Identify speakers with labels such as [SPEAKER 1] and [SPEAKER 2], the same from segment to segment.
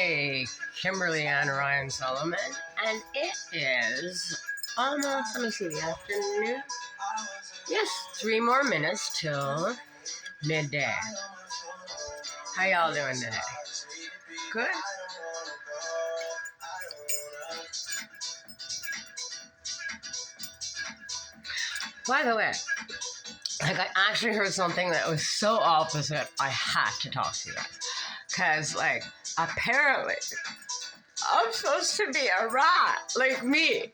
[SPEAKER 1] Hi, Kimberly Ann Ryan Solomon, and it is almost, let me see, the afternoon. Yes, 3 more minutes till midday. How y'all doing today? Good? By the way, like I actually heard something that was so opposite, I had to talk to you guys. Because, like, apparently, I'm supposed to be a rat, like me.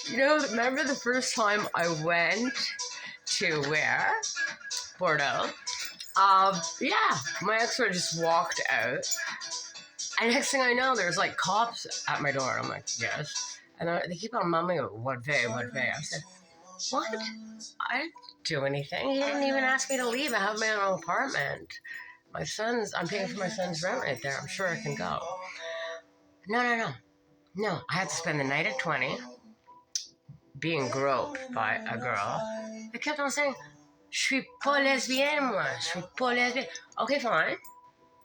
[SPEAKER 1] You know, remember the first time I went to where? Bordeaux. Yeah, my ex-wife just walked out. And next thing I know, there's like cops at my door. I'm like, yes. And they keep on mumbling, what day? I said, what? I didn't do anything. He didn't even ask me to leave. I have my own apartment. I'm paying for my son's rent right there. I'm sure I can go. No, I had to spend the night at 20 being groped by a girl. They kept on saying, je suis pas lesbienne, moi. Je suis pas lesbienne. Okay, fine.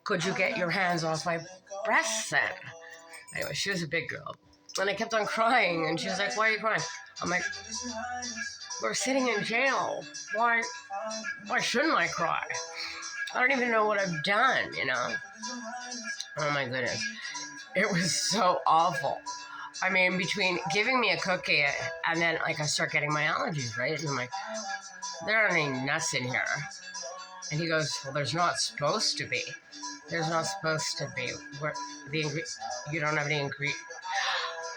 [SPEAKER 1] Could you get your hands off my breasts then? Anyway, she was a big girl. And I kept on crying, and she was like, why are you crying? I'm like, we're sitting in jail. Why shouldn't I cry? I don't even know what I've done, you know? Oh my goodness. It was so awful. I mean, between giving me a cookie and then, like, I start getting my allergies, right? And I'm like, there aren't any nuts in here. And he goes, well, there's not supposed to be. There's not supposed to be. You don't have any ingredients.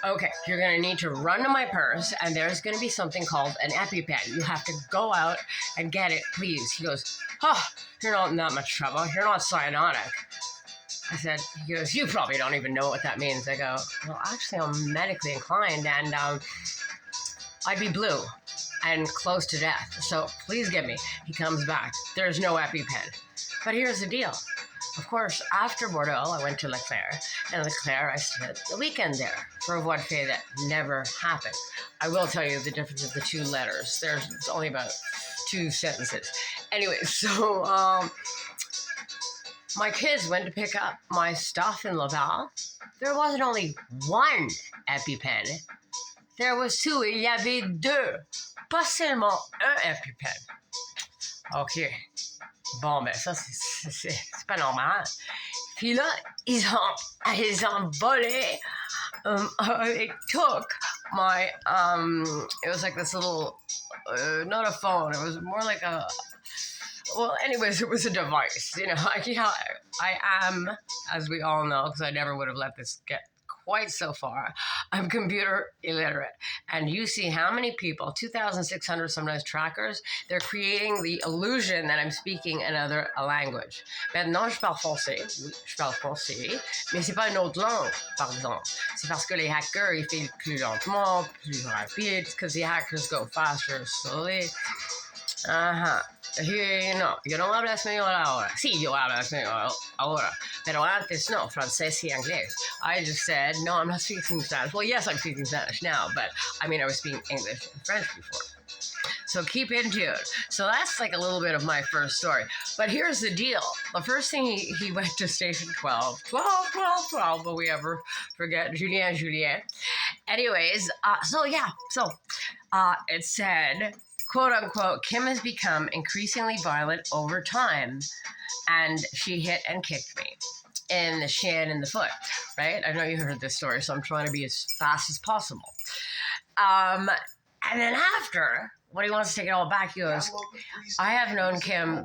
[SPEAKER 1] Okay, you're going to need to run to my purse, and there's going to be something called an EpiPen. You have to go out and get it, please. He goes, oh, you're not in that much trouble. You're not cyanotic. I said, he goes, you probably don't even know what that means. I go, well, actually, I'm medically inclined, and I'd be blue and close to death. So please get me. He comes back. There's no EpiPen. But here's the deal. Of course, after Bordeaux, I went to Leclerc, and Leclerc, I spent the weekend there for a voie de fait that never happened. I will tell you the difference of the two letters. There's only about 2 sentences. Anyway, so my kids went to pick up my stuff in Laval. There wasn't only one EpiPen. There was 2. Il y avait 2. Pas seulement un EpiPen. OK. Bon, ben ça, c'est pas normal. Puis là, ils ont volé. They took my, it was like this little, not a phone. It was more like well, anyways, it was a device. You know, I am, as we all know, because I never would have let this get quite so far, I'm computer illiterate. And you see how many people, 2,600 sometimes trackers, they're creating the illusion that I'm speaking another language. Maintenant, je parle français. Oui, je parle français. Mais c'est pas une autre langue, par exemple. C'est parce que les hackers, ils font plus lentement, plus rapide, because the hackers go faster, slowly. Yo no hablo español ahora. Sí, yo hablo español ahora. Pero antes no, francés y inglés. I just said, no, I'm not speaking Spanish. Well, yes, I'm speaking Spanish now, but I mean, I was speaking English and French before. So keep in tune. So that's like a little bit of my first story. But here's the deal. The first thing he went to station 12. Will we ever forget Julien? Anyways, it said, quote unquote, Kim has become increasingly violent over time, and she hit and kicked me in the shin and the foot, right? I know you heard this story, so I'm trying to be as fast as possible. And then after, when he wants to take it all back, he goes, I have known Kim